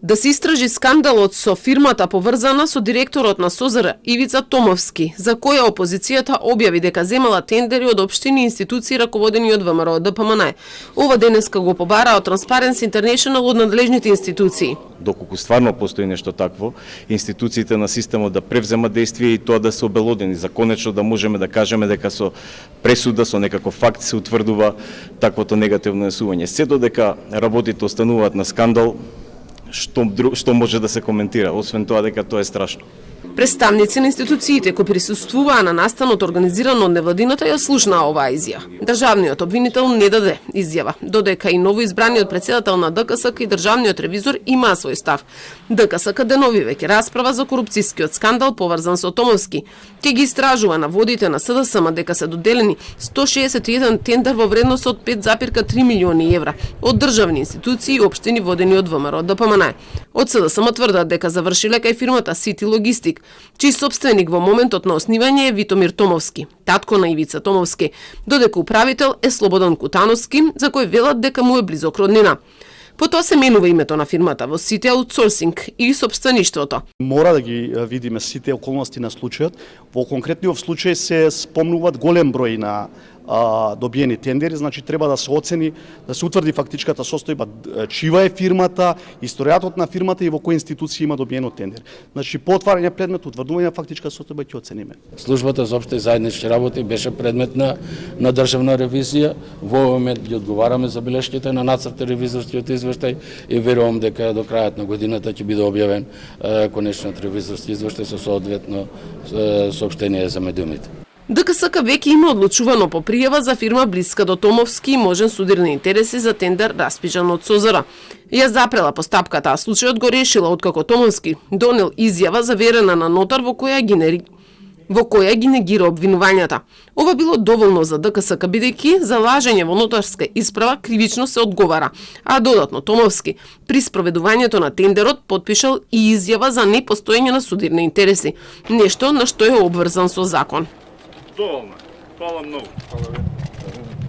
Да се истражи скандалот со фирмата поврзана со директорот на СОЗР Ивица Томовски, за која опозицијата објави дека земала тендери од општини и институции раководени од ВМРО ДПМН. Ова денеска го побара од Transparency International од надлежните институции. Доколку стварно постои нешто такво, институциите на системот да превземат действие и тоа да се обелодени, за конечно да можеме да кажеме дека со пресуда, со некаков факт се утврдува таквото негативно насување. Се додека работите остануваат на скандал, што може да се коментира, освен тоа дека тоа е страшно. Представници на институциите кои присуствуваа на настанот организиран од невладината ја слушнаа оваа изјава. Државниот обвинител не даде изјава, додека и новоизбраниот претседател на ДКСК и државниот ревизор имаа свој став. ДКСК денови веќе расправа за корупцијскиот скандал поврзан со Томовски. Ќе ги истражува на водите на СДСМ дека се доделени 161 тендер во вредност од 5,3 милиони евра од државни институции и општини водени од ВМРО ДПМН. Од СДСМ тврдат дека завршиле кај фирмата Сити Логистик, чиј собственик во моментот на основање е Витомир Томовски, татко на Ивица Томовски, додека управител е Слободан Кутановски, за кој велат дека му е близок роднина. Потоа се менува името на фирмата во сите аутсорсинг и собствеништвото. Мора да ги видиме сите околности на случајот. Во конкретниот случај се спомнуваат голем број на добиени тендери, значи треба да се оцени, да се утврди фактичката состојба, чива е фирмата, историјатот на фирмата и во кои институции има добиено тендер. Значи по отварање предмет, утврдување на фактичка состојба ќе оцениме. Службата за општи заеднички работи беше предмет на државна ревизија. Во овој момент ги одговараме за белешките на нацрт ревизорскиот извештај и верувам дека до крајот на годината ќе биде објавен конечниот ревизорски извештај со соодветно соопштение за медиумите. ДКСК веќе има одлучувано по пријава за фирма блиска до Томовски и можен судир на интереси за тендер распишан од СОЗР. Ја запрела постапката, а случајот го решила откако Томовски донел изјава заверена на нотар во која ги негира обвинувањата. Ова било доволно за ДКСК, бидејќи за лажење во нотарска исправа кривично се одговара, а додатно Томовски при спроведувањето на тендерот потпишал и изјава за непостоење на судир на интереси, нешто на што е обврзан со закон. Доволно. Хвала многу.